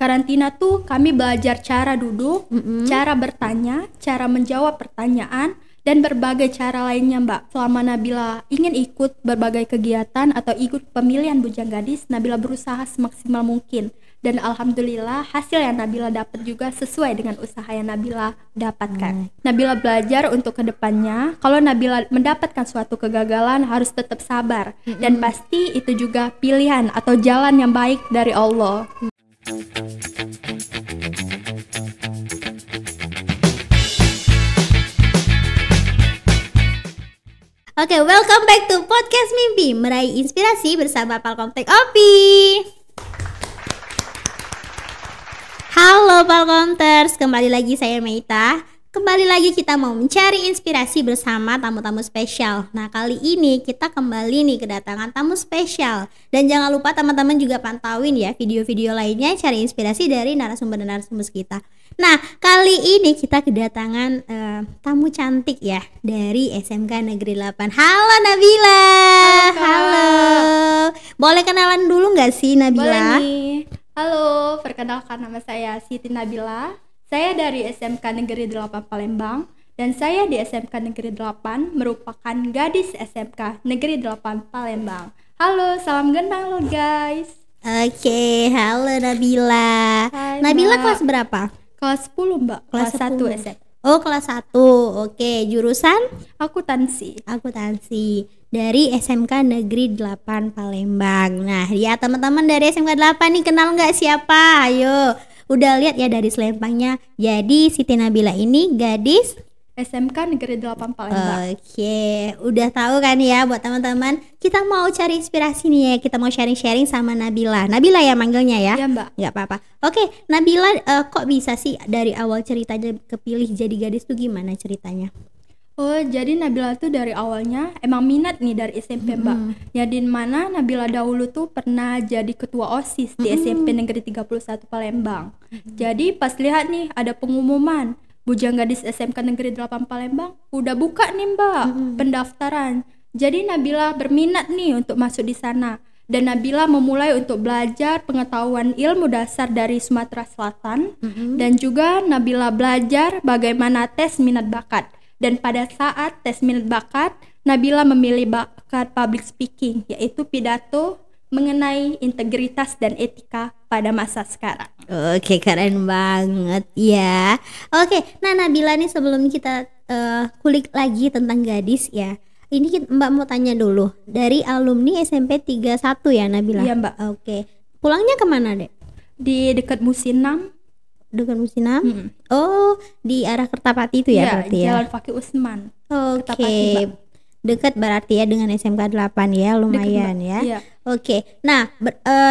karantina tuh kami belajar cara duduk, cara bertanya, cara menjawab pertanyaan, dan berbagai cara lainnya Mbak. Selama Nabila ingin ikut berbagai kegiatan atau ikut pemilihan Bujang Gadis, Nabila berusaha semaksimal mungkin. Dan alhamdulillah hasil yang Nabila dapat juga sesuai dengan usaha yang Nabila dapatkan. Nabila belajar untuk kedepannya, kalau Nabila mendapatkan suatu kegagalan harus tetap sabar. Dan pasti itu juga pilihan atau jalan yang baik dari Allah. Oke, welcome back to Podcast Mimpi Meraih Inspirasi bersama Palkomtek Opi. Halo Palkomters, kembali lagi saya Meita. Kembali lagi kita mau mencari inspirasi bersama tamu-tamu spesial. Nah, kali ini kita kembali nih kedatangan tamu spesial. Dan jangan lupa teman-teman juga pantauin ya video-video lainnya, cari inspirasi dari narasumber kita. Nah, kali ini kita kedatangan tamu cantik ya dari SMK Negeri 8. Halo Nabila. Halo. Boleh kenalan dulu nggak sih Nabila? Boleh nih. Halo, perkenalkan nama saya Siti Nabila. Saya dari SMK Negeri 8 Palembang. Dan saya di SMK Negeri 8 merupakan gadis SMK Negeri 8 Palembang. Halo, salam genang lo guys. Oke, halo Nabila. Hai, Nabila Mbak. kelas berapa? Kelas 10 Mbak, kelas 1 10. SMK. Oh, kelas 1. Oke, jurusan Akuntansi. akuntansi dari SMK Negeri 8 Palembang. Nah, ya teman-teman dari SMK 8 nih kenal nggak siapa? Ayo, udah lihat ya dari selempangnya. Jadi Siti Nabila ini gadis SMK Negeri 8 Palembang. Oke, udah tahu kan ya buat teman-teman. Kita mau cari inspirasi nih ya. Kita mau sharing-sharing sama Nabila. Nabila ya manggilnya ya? Iya Mbak. Nggak apa-apa. Oke, Nabila kok bisa sih dari awal ceritanya kepilih jadi gadis tuh gimana ceritanya? Oh, jadi Nabila tuh dari awalnya emang minat nih dari SMP Mbak. Ya di mana Nabila dahulu tuh pernah jadi ketua OSIS di SMP Negeri 31 Palembang. Jadi pas lihat nih ada pengumuman Bujang Gadis SMK Negeri 8 Palembang udah buka nih Mbak pendaftaran. Jadi Nabila berminat nih untuk masuk di sana. Dan Nabila memulai untuk belajar pengetahuan ilmu dasar dari Sumatera Selatan. Dan juga Nabila belajar bagaimana tes minat bakat. Dan pada saat tes minat bakat, Nabila memilih bakat public speaking, yaitu pidato mengenai integritas dan etika pada masa sekarang. Oke, keren banget ya. Oke, nah Nabila nih sebelum kita kulik lagi tentang gadis ya. Ini Mbak mau tanya dulu, dari alumni SMP 31 ya Nabila? Iya Mbak. Oke, pulangnya kemana dek? Di dekat Musinam. Dekat Musinam? Oh, di arah Kertapati itu ya berarti ya? Jalan Fakih Usman. Oke, Kertapati, Mbak. dekat berarti ya dengan SMK 8 ya, lumayan Mbak. ya. Iya. Oke, nah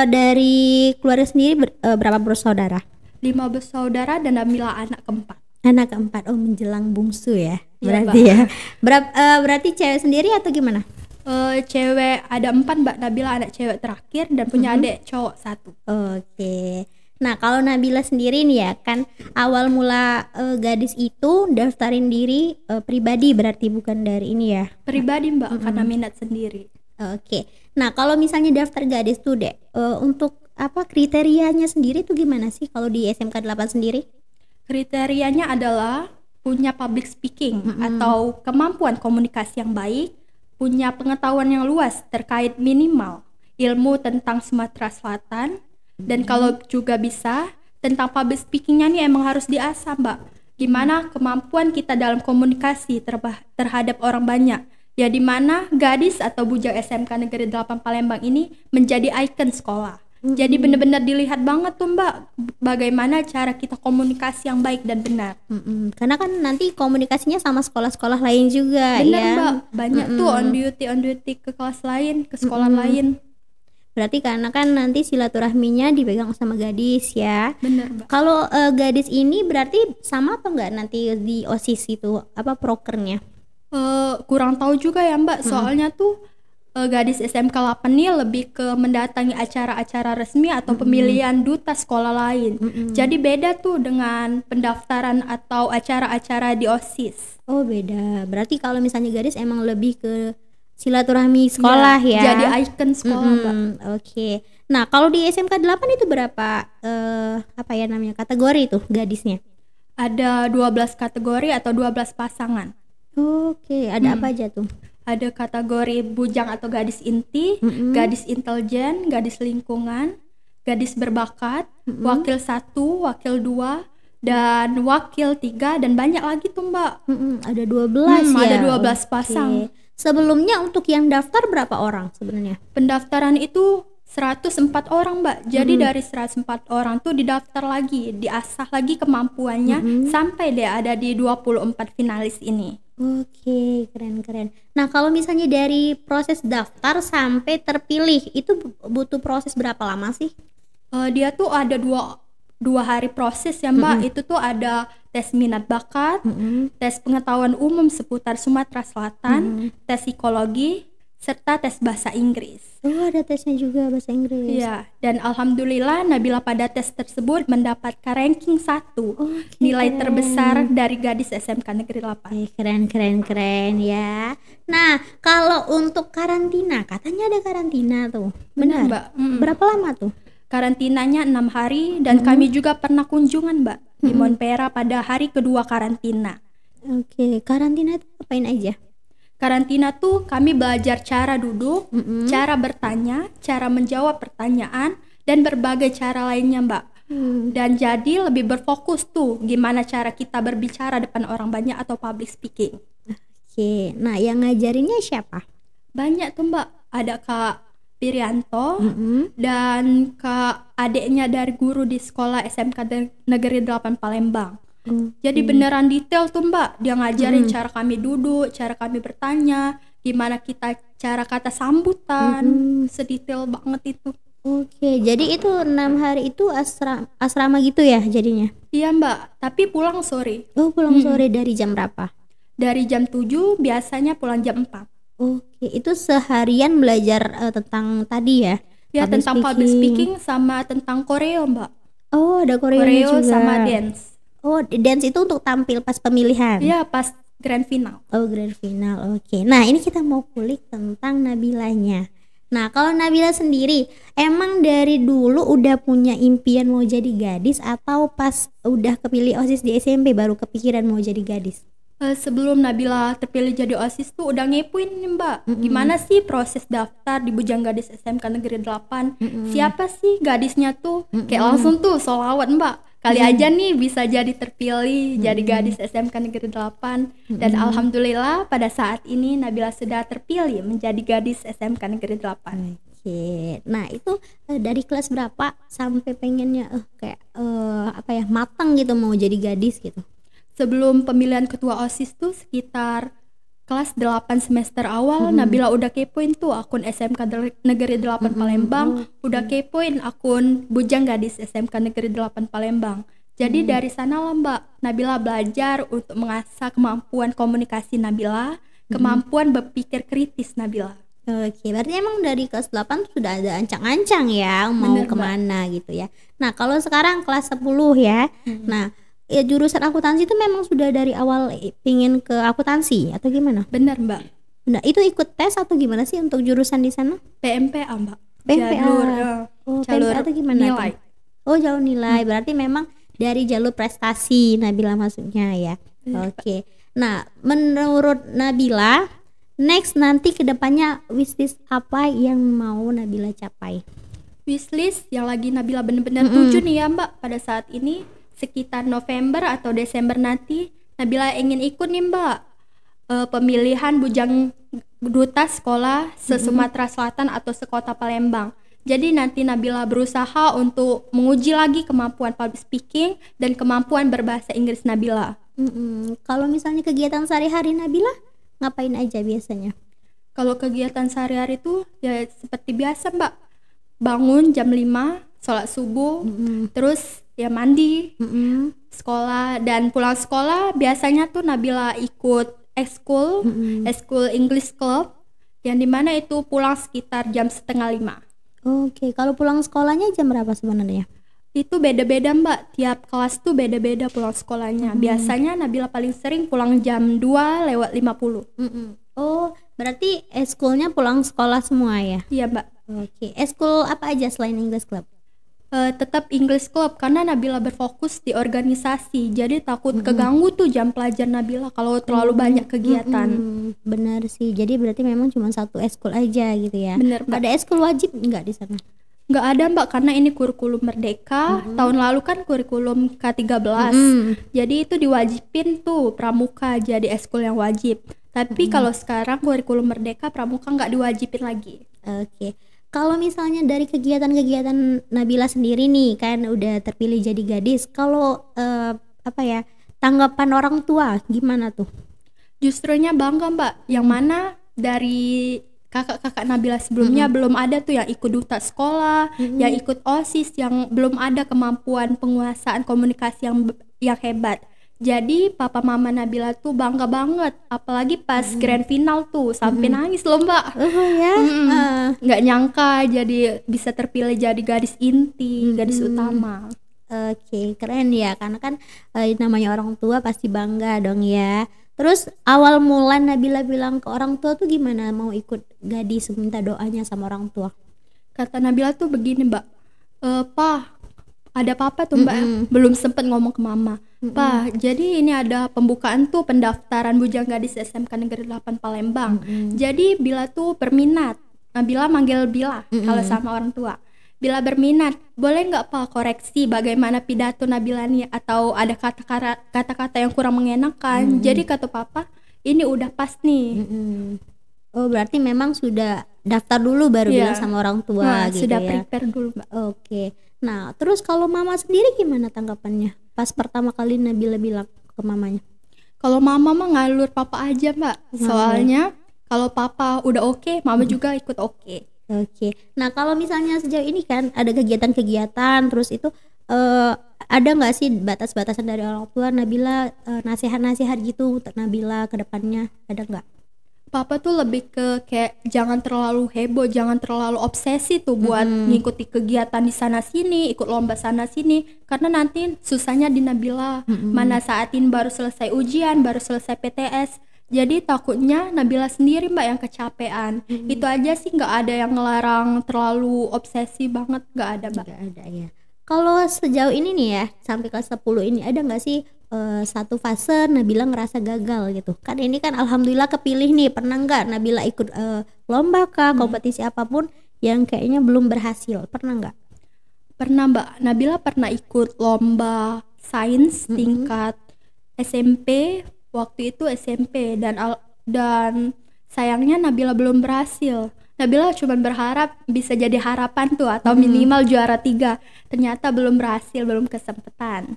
dari keluarga sendiri berapa bersaudara? 5 bersaudara dan Nabila anak keempat. Anak keempat, oh menjelang bungsu ya, Iya, berarti Mbak. ya. Berarti cewek sendiri atau gimana? Cewek ada 4 Mbak, Nabila anak cewek terakhir dan punya adik cowok 1. Oke. Nah kalau Nabila sendiri nih ya kan awal mula gadis itu daftarin diri pribadi berarti bukan dari ini ya? Pribadi Mbak, karena minat sendiri. Oke. Nah kalau misalnya daftar gadis tuh dek, untuk apa kriterianya sendiri tuh gimana sih kalau di SMK 8 sendiri? Kriterianya adalah punya public speaking atau kemampuan komunikasi yang baik, punya pengetahuan yang luas terkait minimal ilmu tentang Sumatera Selatan, dan kalau juga bisa tentang public speakingnya nih emang harus diasah Mbak. Gimana kemampuan kita dalam komunikasi terhadap orang banyak. Ya dimana gadis atau bujang SMK Negeri 8 Palembang ini menjadi ikon sekolah. Jadi benar-benar dilihat banget tuh Mbak bagaimana cara kita komunikasi yang baik dan benar. Karena kan nanti komunikasinya sama sekolah-sekolah lain juga. Benar ya. Mbak, banyak tuh on duty ke kelas lain, ke sekolah lain. Berarti karena kan nanti silaturahminya dipegang sama gadis ya. Benar Mbak. Kalau gadis ini berarti sama apa enggak nanti di OSIS itu apa prokernya? Kurang tahu juga ya Mbak, soalnya tuh gadis SMK 8 ini lebih ke mendatangi acara-acara resmi atau pemilihan duta sekolah lain. Jadi beda tuh dengan pendaftaran atau acara-acara di OSIS. Oh beda. Berarti kalau misalnya gadis emang lebih ke silaturahmi sekolah ya. Jadi ikon sekolah Mbak. Oke. Nah kalau di SMK 8 itu berapa apa ya namanya, kategori tuh gadisnya? Ada 12 kategori atau 12 pasangan. Oke, ada apa aja tuh? Ada kategori bujang atau gadis inti, gadis intelijen, gadis lingkungan, gadis berbakat, wakil 1, wakil 2, dan wakil 3, dan banyak lagi tuh Mbak. Ada 12 ya? Ada 12 pasang. Sebelumnya untuk yang daftar berapa orang sebenarnya? Pendaftaran itu 104 orang Mbak. Jadi dari 104 orang tuh didaftar lagi, diasah lagi kemampuannya sampai dia ada di 24 finalis ini. Oke, keren. Nah, kalau misalnya dari proses daftar sampai terpilih itu butuh proses berapa lama sih? Dia tuh ada dua hari proses ya Mbak. Itu tuh ada tes minat bakat, tes pengetahuan umum seputar Sumatera Selatan, tes psikologi, serta tes bahasa Inggris. Oh, ada tesnya juga bahasa Inggris. Iya, dan alhamdulillah Nabila pada tes tersebut mendapatkan ranking 1. Nilai terbesar dari gadis SMK Negeri 8. Keren ya. Nah, kalau untuk karantina, katanya ada karantina tuh. Benar, Mbak. Berapa lama tuh? Karantinanya 6 hari dan kami juga pernah kunjungan Mbak di Monpera pada hari kedua karantina. Oke, karantina itu apain aja? Karantina tuh kami belajar cara duduk, cara bertanya, cara menjawab pertanyaan, dan berbagai cara lainnya Mbak. Dan jadi lebih berfokus tuh gimana cara kita berbicara depan orang banyak atau public speaking. Oke, nah yang ngajarinnya siapa? Banyak tuh Mbak, ada Kak Pirianto dan Kak adiknya dari guru di sekolah SMK Negeri 8 Palembang. Jadi beneran detail tuh Mbak, dia ngajarin cara kami duduk, cara kami bertanya, gimana kita cara kata sambutan, sedetail banget itu. Oke, jadi itu 6 hari itu asrama gitu ya jadinya? Iya Mbak, tapi pulang sore. Oh, pulang sore dari jam berapa? Dari jam 7, biasanya pulang jam 4. Oke, itu seharian belajar tentang tadi ya? Ya, tentang public speaking sama tentang koreo Mbak. Oh, ada koreo juga. Sama dance. Oh, dance itu untuk tampil pas pemilihan? Iya, pas grand final. Oh, grand final, oke. Nah, ini kita mau kulik tentang Nabilanya. Nah, kalau Nabila sendiri, emang dari dulu udah punya impian mau jadi gadis atau pas udah kepilih OSIS di SMP baru kepikiran mau jadi gadis? Sebelum Nabila terpilih jadi OSIS tuh udah ngepoin nih Mbak, gimana sih proses daftar di Bujang Gadis SMK Negeri 8, siapa sih gadisnya tuh, kayak langsung tuh sholawat Mbak, kali aja nih bisa jadi terpilih jadi gadis SMK Negeri 8, dan alhamdulillah pada saat ini Nabila sudah terpilih menjadi gadis SMK Negeri 8. Oke, nah itu dari kelas berapa sampai pengennya kayak matang gitu mau jadi gadis gitu? Sebelum pemilihan ketua OSIS tuh sekitar kelas 8 semester awal, Nabila udah kepoin tuh akun SMK Negeri 8 Palembang, udah kepoin akun Bujang Gadis SMK Negeri 8 Palembang. Jadi dari sana lah Mbak, Nabila belajar untuk mengasah kemampuan komunikasi Nabila, kemampuan berpikir kritis Nabila. Oke, berarti emang dari kelas 8 tuh sudah ada ancang-ancang ya mau kemana gitu ya. Nah, kalau sekarang kelas 10 ya, nah ya jurusan akuntansi itu memang sudah dari awal pingin ke akuntansi atau gimana? Bener Mbak. Nah, itu ikut tes atau gimana sih untuk jurusan di sana? PMPA Mbak. PMPA. Jalur PMPA itu gimana? Nilai. Oh, jalur nilai. Berarti memang dari jalur prestasi Nabila masuknya ya. Oke. Nah, menurut Nabila next nanti kedepannya wishlist apa yang mau Nabila capai? Wishlist yang lagi Nabila bener-bener tuju nih ya Mbak pada saat ini, sekitar November atau Desember nanti Nabila ingin ikut nih Mbak pemilihan Bujang Duta Sekolah se-Sumatera Selatan atau sekota Palembang. Jadi nanti Nabila berusaha untuk menguji lagi kemampuan public speaking dan kemampuan berbahasa Inggris Nabila. Kalau misalnya kegiatan sehari-hari Nabila ngapain aja biasanya? Kalau kegiatan sehari-hari itu ya seperti biasa Mbak, bangun jam 5, sholat subuh, terus ya mandi, sekolah, dan pulang sekolah biasanya tuh Nabila ikut ekskul English Club, yang dimana itu pulang sekitar jam 4:30. Oke, kalau pulang sekolahnya jam berapa sebenarnya? Itu beda-beda Mbak, tiap kelas tuh beda-beda pulang sekolahnya. Biasanya Nabila paling sering pulang jam 2:50. Oh, berarti ekskulnya pulang sekolah semua ya? Iya Mbak. Oke, ekskul apa aja selain English Club? Tetap English Club karena Nabila berfokus di organisasi, jadi takut keganggu tuh jam pelajar Nabila kalau terlalu banyak kegiatan. Benar sih, jadi berarti memang cuma satu eskul aja gitu ya. Bener, Mbak. Ada eskul wajib nggak di sana? Nggak ada, Mbak, karena ini kurikulum merdeka. Tahun lalu kan kurikulum K13, jadi itu diwajibin tuh pramuka jadi eskul yang wajib. Tapi kalau sekarang kurikulum merdeka pramuka nggak diwajibin lagi. Oke. Kalau misalnya dari kegiatan-kegiatan Nabila sendiri nih kan udah terpilih jadi gadis, kalau tanggapan orang tua gimana tuh? Justrunya bangga, Mbak, yang mana dari kakak-kakak Nabila sebelumnya belum ada tuh yang ikut duta sekolah, yang ikut OSIS, yang belum ada kemampuan penguasaan komunikasi yang hebat. Jadi papa mama Nabila tuh bangga banget, apalagi pas grand final tuh sampai nangis loh, Mbak. Nggak nyangka jadi bisa terpilih jadi gadis inti, gadis utama. Oke, keren ya, karena kan namanya orang tua pasti bangga dong ya. Terus awal mula Nabila bilang ke orang tua tuh gimana mau ikut gadis, minta doanya sama orang tua? Kata Nabila tuh begini, Mbak, "Pa, ada papa tuh, Mbak, belum sempet ngomong ke mama. Pa, jadi ini ada pembukaan tuh pendaftaran bujang gadis SMK Negeri 8 Palembang. Jadi Bila tuh berminat." Nabila manggil Bila kalau sama orang tua. Bila berminat, boleh nggak Pak koreksi bagaimana pidato Nabila nih, atau ada kata-kata yang kurang mengenakan. Jadi kata papa, ini udah pas nih. Oh, berarti memang sudah daftar dulu baru bilang sama orang tua gitu sudah ya. prepare dulu, Mbak. Oke. Nah, terus kalau mama sendiri gimana tanggapannya pas pertama kali Nabila bilang ke mamanya? Kalau mama mah ngalur papa aja, Mbak. Soalnya kalau papa udah oke, mama juga ikut oke. Oke. Nah, kalau misalnya sejauh ini kan ada kegiatan-kegiatan, terus itu ada nggak sih batas-batasan dari orang tua Nabila, nasihat-nasihat gitu untuk Nabila ke depannya, ada nggak? Papa tuh lebih ke kayak jangan terlalu heboh, jangan terlalu obsesi tuh buat ngikuti kegiatan di sana sini, ikut lomba sana sini, karena nanti susahnya di Nabila. Mana saatin baru selesai ujian, baru selesai PTS. Jadi takutnya Nabila sendiri, Mbak, yang kecapean. Itu aja sih, nggak ada yang ngelarang terlalu obsesi banget, nggak ada, Mbak. Nggak ada ya. Kalau sejauh ini nih ya, sampai kelas 10 ini ada nggak sih satu fase Nabila ngerasa gagal gitu? Kan ini kan alhamdulillah kepilih nih, pernah nggak Nabila ikut lomba kah, kompetisi apapun yang kayaknya belum berhasil, pernah nggak? Pernah, Mbak. Nabila pernah ikut lomba sains tingkat SMP. Waktu itu SMP dan sayangnya Nabila belum berhasil. Nabila cuma berharap bisa jadi harapan tuh atau minimal juara 3. Ternyata belum berhasil, belum kesempatan.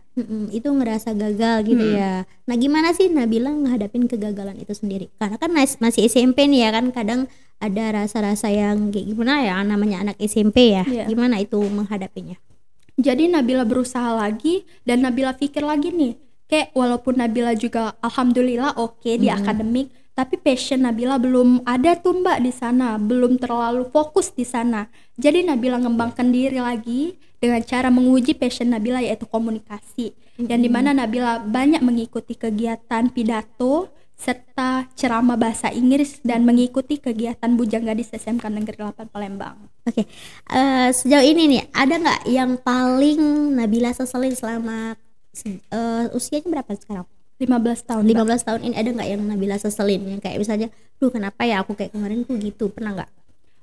Itu ngerasa gagal gitu ya. Nah, gimana sih Nabila ngadapin kegagalan itu sendiri? Karena kan masih SMP nih ya kan, kadang ada rasa-rasa yang kayak gimana ya, namanya anak SMP ya. Gimana itu menghadapinya? Jadi Nabila berusaha lagi dan Nabila pikir lagi nih, kayak walaupun Nabila juga alhamdulillah oke di akademik, tapi passion Nabila belum ada tuh, Mbak, di sana, belum terlalu fokus di sana. Jadi Nabila ngembangkan diri lagi dengan cara menguji passion Nabila, yaitu komunikasi. Yang dimana Nabila banyak mengikuti kegiatan pidato serta ceramah bahasa Inggris dan mengikuti kegiatan bujang gadis SMK Negeri 8 Palembang. Oke. Sejauh ini nih ada nggak yang paling Nabila seselin selama usianya berapa sekarang? 15 tahun. 15 tahun ini ada nggak yang Nabila seselin, yang kayak misalnya, kenapa ya aku kayak kemarin tuh gitu, pernah nggak?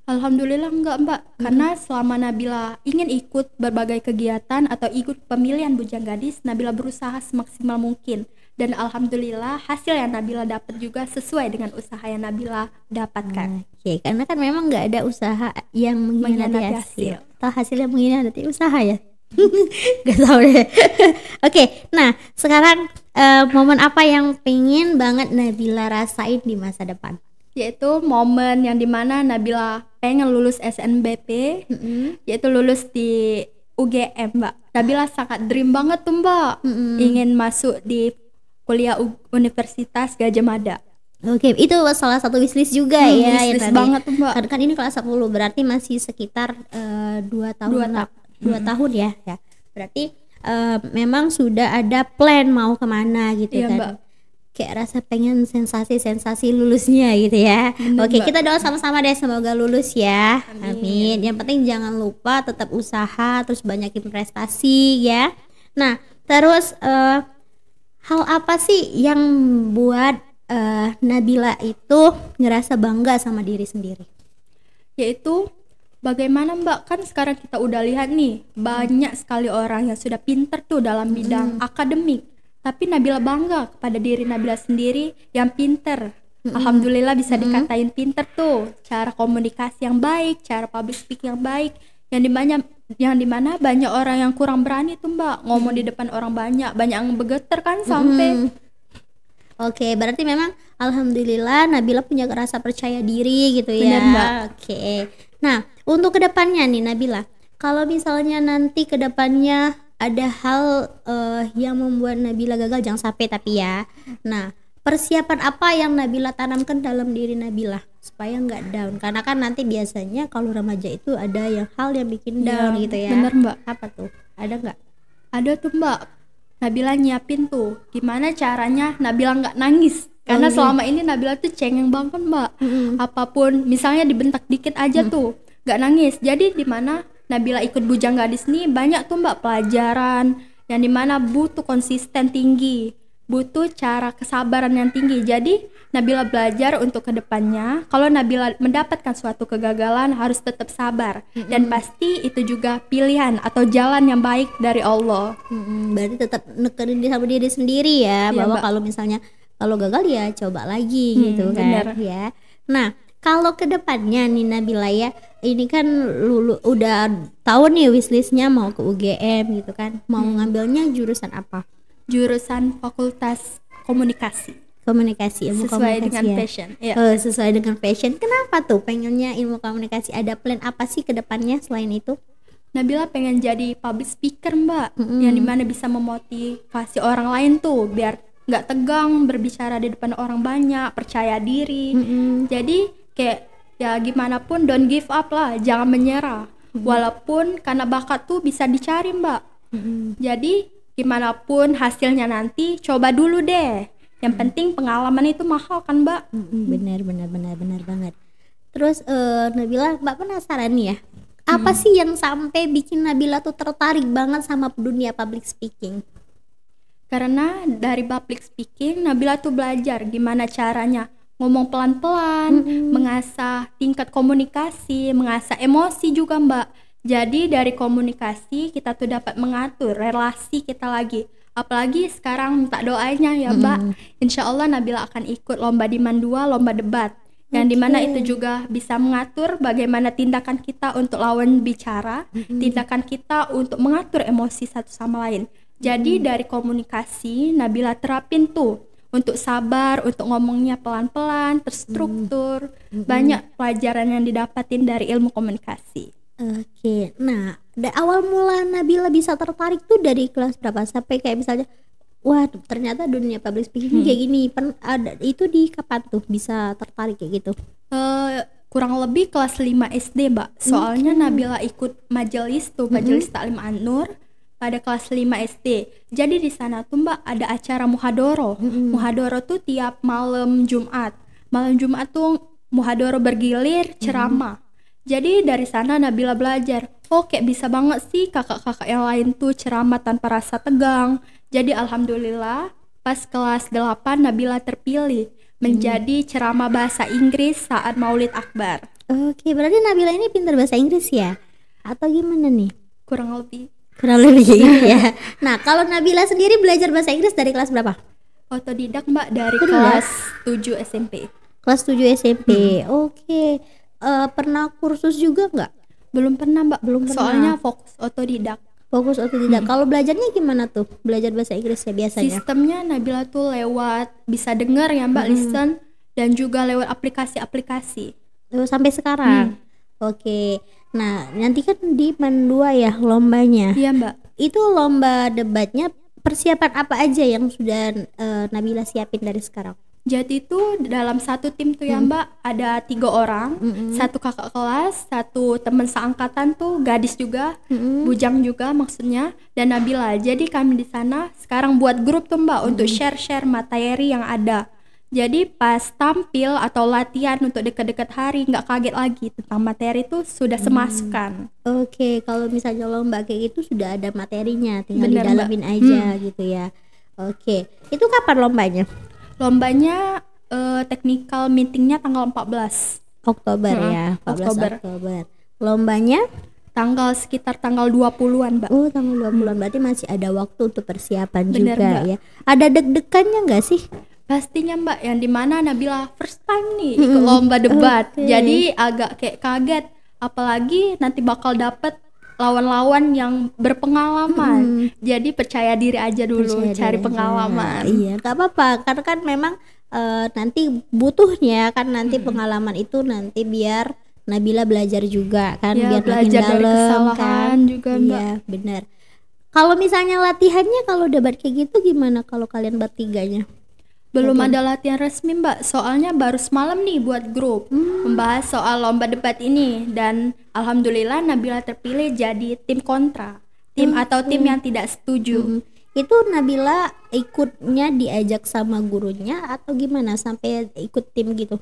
Alhamdulillah enggak, Mbak, karena selama Nabila ingin ikut berbagai kegiatan atau ikut pemilihan bujang gadis, Nabila berusaha semaksimal mungkin, dan alhamdulillah hasil yang Nabila dapat juga sesuai dengan usaha yang Nabila dapatkan. Oke, karena kan memang nggak ada usaha yang mengkhianati hasil. Atau hasil yang mengkhianati usaha ya? Gak tahu deh. Oke, nah sekarang momen apa yang pengen banget Nabila rasain di masa depan? Yaitu momen yang dimana Nabila pengen lulus SNBP, yaitu lulus di UGM, Mbak. Nabila sangat dream banget tuh, Mbak, ingin masuk di kuliah Universitas Gadjah Mada. Oke, itu salah satu wishlist juga ya. Wishlist banget tuh, Mbak. Kan ini kelas 10, berarti masih sekitar 2 tahun. 2 tahun ya. Berarti memang sudah ada plan mau kemana gitu, iya, kan, Mbak. kayak rasa pengen sensasi lulusnya gitu ya. Oke, Mbak. kita doa sama-sama deh semoga lulus ya. Amin. Yang penting jangan lupa tetap usaha, terus banyakin prestasi ya. Nah, terus hal apa sih yang buat Nabila itu ngerasa bangga sama diri sendiri? Yaitu bagaimana Mbak, kan sekarang kita udah lihat nih banyak sekali orang yang sudah pinter tuh dalam bidang akademik, tapi Nabila bangga kepada diri Nabila sendiri yang pinter. Alhamdulillah bisa dikatain pinter tuh, cara komunikasi yang baik, cara public speaking yang baik, yang dimana banyak orang yang kurang berani tuh Mbak ngomong di depan orang banyak yang bergetar kan sampai. Oke, berarti memang alhamdulillah Nabila punya rasa percaya diri gitu ya. Bener, Mbak. Oke. Nah, untuk kedepannya nih Nabila, kalau misalnya nanti kedepannya ada hal yang membuat Nabila gagal, jangan sampai tapi ya. Nah, persiapan apa yang Nabila tanamkan dalam diri Nabila supaya nggak down? Karena kan nanti biasanya kalau remaja itu ada yang hal yang bikin down gitu ya. Bener Mbak. Apa tuh? Ada nggak? Ada tuh Mbak, Nabila nyiapin tuh gimana caranya Nabila nggak nangis, karena selama ini Nabila tuh cengeng banget Mbak. Apapun misalnya dibentak dikit aja tuh nggak nangis. Jadi dimana Nabila ikut Bujang Gadis nih banyak tuh Mbak pelajaran yang dimana butuh konsisten tinggi, butuh cara kesabaran yang tinggi. Jadi Nabila belajar untuk kedepannya kalau Nabila mendapatkan suatu kegagalan harus tetap sabar, dan pasti itu juga pilihan atau jalan yang baik dari Allah. Berarti tetap nekenin sama diri sendiri ya, Iya, bahwa Mbak. kalau misalnya kalau gagal ya coba lagi gitu kan. bener. Ya. Nah, kalau kedepannya nih Nabila ya, ini kan udah tahu nih wishlistnya mau ke UGM gitu kan, mau ngambilnya jurusan apa? Jurusan Fakultas Komunikasi. Komunikasi, ilmu Sesuai komunikasi dengan ya. passion. Iya. Sesuai dengan passion. Kenapa tuh pengennya ilmu komunikasi? Ada plan apa sih kedepannya selain itu? Nabila pengen jadi public speaker Mbak, yang dimana bisa memotivasi orang lain tuh biar nggak tegang berbicara di depan orang banyak, percaya diri. Jadi kayak ya gimana pun don't give up lah, jangan menyerah. Walaupun karena bakat tuh bisa dicari Mbak. Jadi gimana pun hasilnya nanti coba dulu deh. Yang penting pengalaman itu mahal kan Mbak. Benar banget. Terus Nabila, Mbak penasaran nih ya, apa sih yang sampai bikin Nabila tuh tertarik banget sama dunia public speaking? Karena dari public speaking Nabila tuh belajar gimana caranya ngomong pelan-pelan, mengasah tingkat komunikasi, mengasah emosi juga Mbak. Jadi dari komunikasi kita tuh dapat mengatur relasi kita lagi. Apalagi sekarang minta doanya ya Mbak. Insya Allah Nabila akan ikut lomba Demand 2, lomba debat. Yang dimana itu juga bisa mengatur bagaimana tindakan kita untuk lawan bicara, tindakan kita untuk mengatur emosi satu sama lain. Jadi dari komunikasi Nabila terapin tuh untuk sabar, untuk ngomongnya pelan-pelan, terstruktur. Banyak pelajaran yang didapatin dari ilmu komunikasi. Oke, nah awal mula Nabila bisa tertarik tuh dari kelas berapa sampai kayak misalnya, wah ternyata dunia public speaking kayak gini. Ada itu di kapan tuh bisa tertarik kayak gitu? Kurang lebih kelas 5 SD Mbak. Soalnya Nabila ikut majelis tuh, majelis Taklim An-Nur pada kelas 5 SD. Jadi di sana tuh Mbak ada acara muhadoro. Muhadoro tuh tiap malam Jumat. Malam Jumat tuh muhadoro bergilir ceramah. Jadi dari sana Nabila belajar, oh kayak bisa banget sih kakak-kakak yang lain tuh ceramah tanpa rasa tegang. Jadi alhamdulillah pas kelas 8 Nabila terpilih menjadi ceramah bahasa Inggris saat Maulid Akbar. Oke, berarti Nabila ini pintar bahasa Inggris ya? Atau gimana nih? Kurang lebih. Kurang lebih kayak gitu ya. Nah, kalau Nabila sendiri belajar bahasa Inggris dari kelas berapa? Otodidak Mbak, dari Otodidak? kelas 7 SMP. Kelas 7 SMP. Oke. Pernah kursus juga nggak? Belum pernah Mbak, Belum pernah. soalnya fokus otodidak. Fokus otodidak. Kalau belajarnya gimana tuh? Belajar bahasa Inggris ya biasanya? Sistemnya Nabila tuh lewat bisa dengar ya Mbak, listen, dan juga lewat aplikasi-aplikasi. Sampai sekarang. Oke. Nah, nanti kan di Man 2 ya lombanya. Iya Mbak. Itu lomba debatnya persiapan apa aja yang sudah Nabila siapin dari sekarang? Jadi itu dalam satu tim tuh ya Mbak ada 3 orang, satu kakak kelas, satu teman seangkatan tuh gadis juga, bujang juga maksudnya, dan Nabila. Jadi kami di sana sekarang buat grup tuh Mbak untuk share-share materi yang ada. Jadi pas tampil atau latihan untuk dekat-dekat hari nggak kaget lagi tentang materi itu sudah semasukan. Oke, kalau misalnya lomba kayak gitu sudah ada materinya, tinggal Bener, didalamin aja gitu ya. Oke, itu kapan lombanya? Lombanya technical meetingnya tanggal 14 Oktober ya, 14 Oktober. Oktober. Lombanya sekitar tanggal 20-an Mbak. oh tanggal 20-an, berarti masih ada waktu untuk persiapan Bener, juga Mbak. ya. Ada deg-degannya nggak sih? Pastinya Mbak, yang dimana Nabila first time nih ikut lomba debat. Oke. Jadi agak kayak kaget, apalagi nanti bakal dapet lawan-lawan yang berpengalaman. Jadi percaya diri aja dulu, Percaya cari diri aja. pengalaman. Iya, nggak apa-apa, karena kan memang nanti butuhnya kan nanti pengalaman itu nanti biar Nabila belajar juga kan, Ya, biar makin belajar dari dalam kesalahan kan. juga, Mbak. Iya, benar. Kalau misalnya latihannya kalau debat kayak gitu gimana kalau kalian bertiganya? Belum ada latihan resmi Mbak, soalnya baru semalam nih buat grup membahas soal lomba debat ini, dan alhamdulillah Nabila terpilih jadi tim kontra, tim atau tim yang tidak setuju. Itu Nabila ikutnya diajak sama gurunya atau gimana sampai ikut tim gitu?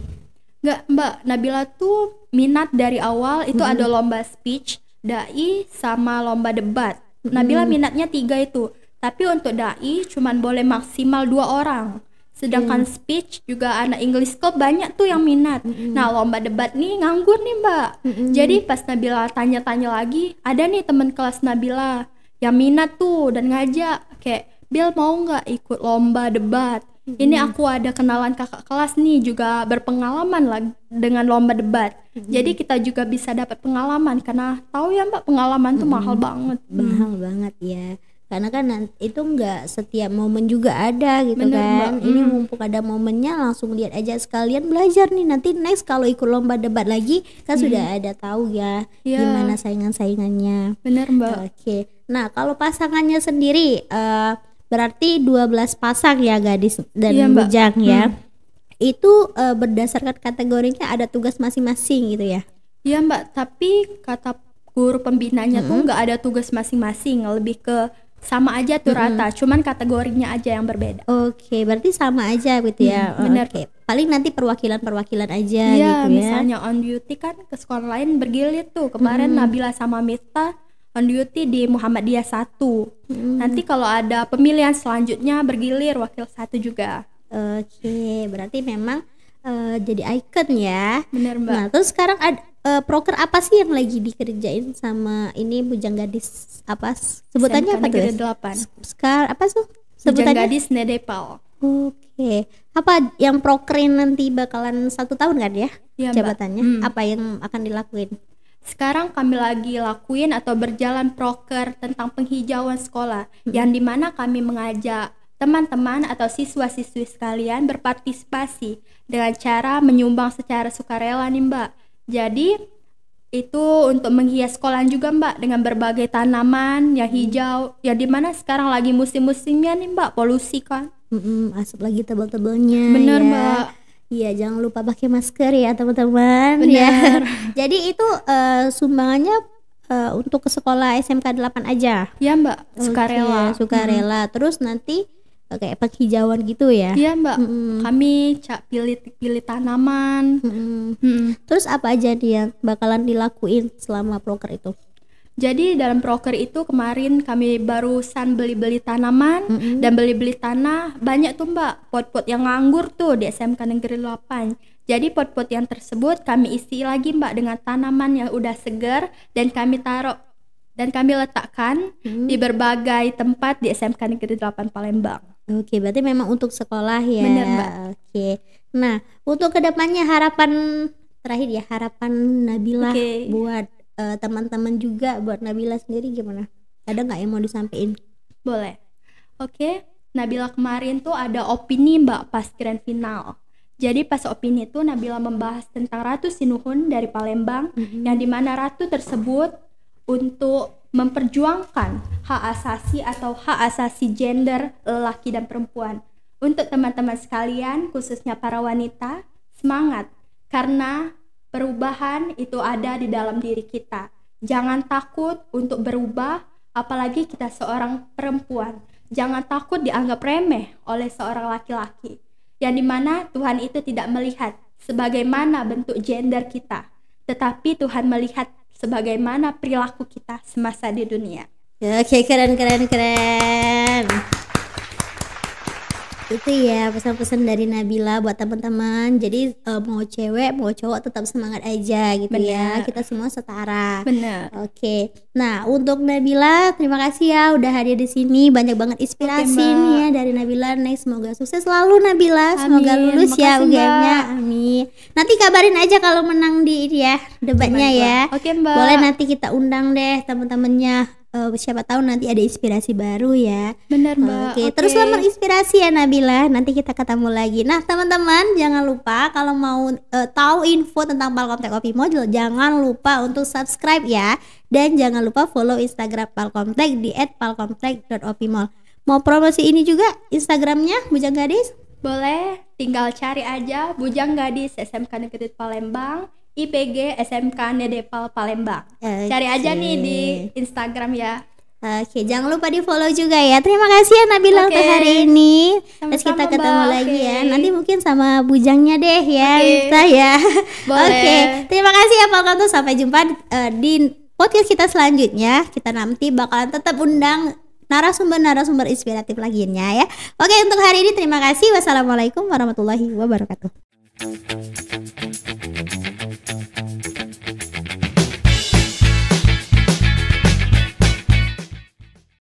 Nggak Mbak, Nabila tuh minat dari awal itu ada lomba speech, dai, sama lomba debat. Nabila minatnya 3 itu, tapi untuk dai cuman boleh maksimal 2 orang. Sedangkan speech juga anak English Club banyak tuh yang minat. Nah lomba debat nih nganggur nih Mbak. Jadi pas Nabila tanya-tanya lagi, ada nih teman kelas Nabila yang minat tuh dan ngajak kayak, Bil mau nggak ikut lomba debat? Ini aku ada kenalan kakak kelas nih juga berpengalaman lah dengan lomba debat. Jadi kita juga bisa dapat pengalaman, karena tahu ya Mbak pengalaman tuh mahal banget. Mahal banget ya, karena kan itu nggak setiap momen juga ada gitu. Bener, kan Mbak. Ini mumpung ada momennya langsung lihat aja sekalian belajar nih, nanti next kalau ikut lomba debat lagi kan sudah ada tahu ya Iya. gimana saingan-saingannya. Bener Mbak. Oke, nah kalau pasangannya sendiri berarti 12 pasang ya, gadis dan Iya, Mbak. bujang ya. Itu berdasarkan kategorinya ada tugas masing-masing gitu ya. Iya Mbak, tapi kata guru pembinanya tuh nggak ada tugas masing-masing, lebih ke sama aja tuh rata, cuman kategorinya aja yang berbeda. Oke, berarti sama aja gitu ya. bener. Oke, paling nanti perwakilan-perwakilan aja Iya, gitu ya. misalnya on duty kan ke sekolah lain bergilir tuh. Kemarin Nabila sama Miftah on duty di Muhammadiyah 1. Nanti kalau ada pemilihan selanjutnya bergilir wakil 1 juga. Oke, berarti memang jadi icon ya. Bener Mbak. Nah, terus sekarang ada proker apa sih yang lagi dikerjain sama ini bujang gadis, apa sebutannya SMK apa tuh? Negeri 8. Sekarang apa tuh Bujang sebutannya? Gadis Nedepal. Oke, apa yang prokerin nanti bakalan 1 tahun kan ya? Iya, Mbak. Jabatannya apa yang akan dilakuin? Sekarang kami lagi lakuin atau berjalan proker tentang penghijauan sekolah, yang dimana kami mengajak teman-teman atau siswa-siswi sekalian berpartisipasi dengan cara menyumbang secara sukarela nih Mbak. Jadi itu untuk menghias sekolah juga Mbak dengan berbagai tanaman yang hijau, yang dimana sekarang lagi musim-musimnya nih Mbak, polusi kan. Asap lagi tebal-tebalnya. Bener ya. Mbak. Iya, jangan lupa pakai masker ya teman-teman. Bener. Ya. Jadi itu sumbangannya untuk ke sekolah SMK 8 aja. Ya Mbak, sukarela. Oke, sukarela. Terus nanti kayak penghijauan gitu ya. Iya Mbak, kami pilih tanaman. Terus apa aja nih yang bakalan dilakuin selama proker itu? Jadi dalam proker itu kemarin kami barusan beli-beli tanaman dan beli-beli tanah. Banyak tuh Mbak, pot-pot yang nganggur tuh di SMK Negeri 8. Jadi pot-pot yang tersebut kami isi lagi Mbak dengan tanaman yang udah segar, dan kami taruh dan kami letakkan di berbagai tempat di SMK Negeri 8 Palembang. Oke, berarti memang untuk sekolah ya. Bener, Mbak. Oke. Nah, untuk kedepannya harapan terakhir ya, harapan Nabila Oke. buat teman-teman juga, buat Nabila sendiri gimana? Ada nggak yang mau disampaikan? Boleh. Oke, Nabila kemarin tuh ada opini Mbak pas grand final. Jadi pas opini itu Nabila membahas tentang Ratu Sinuhun dari Palembang, yang dimana ratu tersebut untuk memperjuangkan hak asasi atau hak asasi gender lelaki dan perempuan, Untuk teman-teman sekalian, khususnya para wanita, semangat, karena perubahan itu ada di dalam diri kita. Jangan takut untuk berubah, apalagi kita seorang perempuan. Jangan takut dianggap remeh oleh seorang laki-laki, yang dimana Tuhan itu tidak melihat sebagaimana bentuk gender kita, tetapi Tuhan melihat sebagaimana perilaku kita semasa di dunia. Oke, keren. Itu ya pesan-pesan dari Nabila buat teman-teman. Jadi mau cewek mau cowok tetap semangat aja gitu. Bener. Ya. Kita semua setara. Benar. Oke. Nah, untuk Nabila terima kasih ya udah hadir di sini. Banyak banget inspirasi Oke, Mbak. nih ya dari Nabila. Next semoga sukses selalu Nabila. Semoga Amin. lulus ya Makasih, UGM-nya. Mbak. Amin. Nanti kabarin aja kalau menang di ini ya debatnya ya. Oke, Mbak. Boleh nanti kita undang deh teman-temannya. Siapa tahu nanti ada inspirasi baru ya. Benar, Mbak. Oke, teruslah menginspirasi ya Nabila. Nanti kita ketemu lagi. Nah, teman-teman jangan lupa kalau mau tahu info tentang Palkomtek Opimol, jangan lupa untuk subscribe ya. Dan jangan lupa follow Instagram Palkomtek di @palkomtek.opimol. Mau promosi ini juga Instagramnya Bujang Gadis? Boleh, tinggal cari aja Bujang Gadis SMK Negeri Palembang, IPG SMK Nedepal Palembang. Cari aja nih di Instagram ya. Oke, jangan lupa di follow juga ya. Terima kasih ya Nabila untuk hari ini. Terus kita Sama-sama, ketemu Mbak. lagi Oke. ya. Nanti mungkin sama Bujangnya deh ya, Oke. bisa ya. Boleh. Oke, terima kasih ya Pak Kanto. Sampai jumpa di podcast kita selanjutnya. Kita nanti bakalan tetap undang narasumber inspiratif lainnya ya. Oke, untuk hari ini terima kasih. Wassalamualaikum warahmatullahi wabarakatuh.